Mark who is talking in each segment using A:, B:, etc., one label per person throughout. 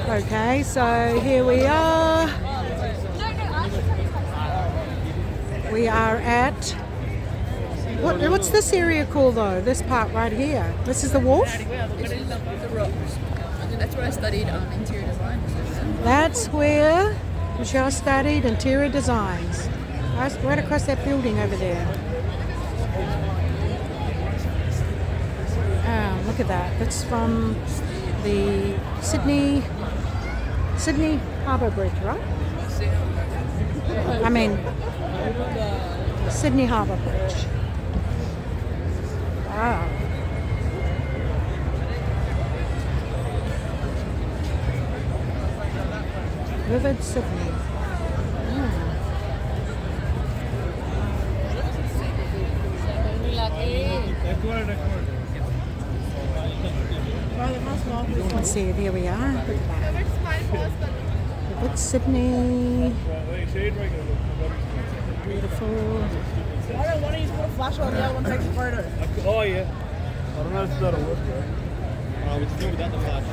A: Okay, so here we are. We are at what's this area called though? This part right here. This is the wharf.
B: This is the rocks. That's where I studied interior design.
A: That's where Michelle studied interior designs. Right across that building over there. Look at that. That's from the Sydney Harbour Bridge, right? I mean, Sydney Harbour Bridge. Wow. Vivid Sydney. Let's see, there we are. Vivid Sydney. Beautiful.
C: One of you put a flash on the other one takes a photo.
D: Oh yeah. I don't know if that'll work, right? We can do without the flash.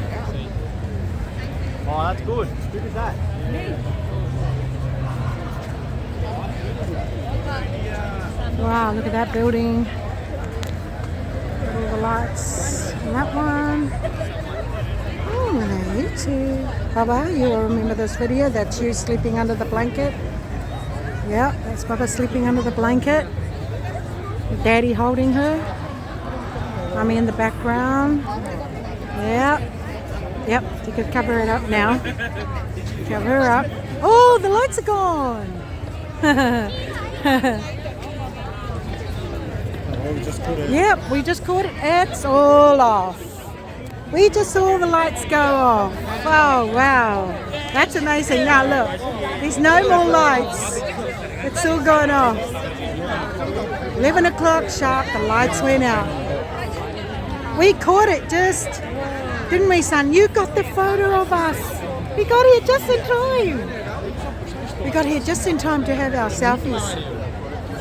D: Oh, that's good. Who did that?
A: Wow, look at that building. Look at all the lights on that one. Oh, and then you too. Baba, you will remember this video. That's you sleeping under the blanket. Yeah, that's Baba sleeping under the blanket. Daddy holding her. Mummy in the background. Yeah. Yep, you could cover it up now. Cover her up. Oh, the lights are gone. Yep, we just caught it. It's all off. We just saw the lights go off. Oh, wow. That's amazing. Now look, there's no more lights. It's all gone off. 11 o'clock sharp, the lights went out. We caught it just, didn't we, son? You got the photo of us. We got here just in time. We got here just in time to have our selfies.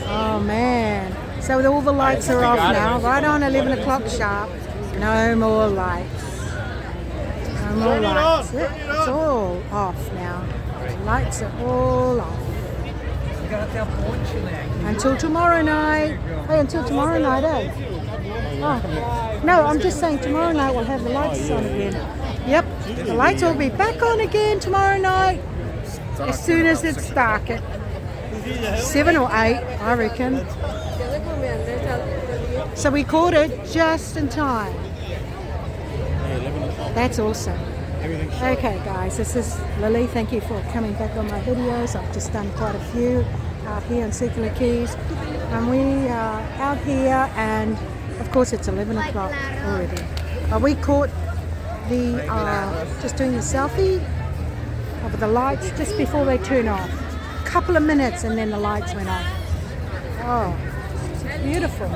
A: Oh, man. So all the lights are off now, right on 11 o'clock sharp. No more lights. No more lights. It's all off now. The lights are all off. Until tomorrow night. Hey, until tomorrow night, eh? Oh. No, I'm just saying tomorrow night we'll have the lights on again. Yep, the lights will be back on again tomorrow night as soon as it's dark at 7 or 8, I reckon. So we caught it just in time. That's awesome. Okay guys, this is Lily. Thank you for coming back on my videos. I've just done quite a few out here in Circular Quays. And we are out here and of course it's 11 o'clock already. But we caught the, just doing the selfie of the lights just before they turn off. A couple of minutes and then the lights went off. Oh, beautiful.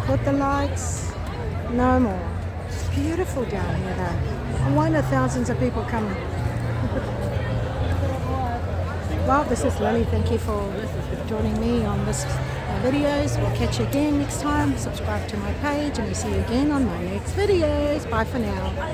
A: Put the lights, no more. It's beautiful down here though. No wonder thousands of people come. Well, this is Lily. Thank you for joining me on this videos. We'll catch you again next time. Subscribe to my page and we'll see you again on my next videos. Bye for now.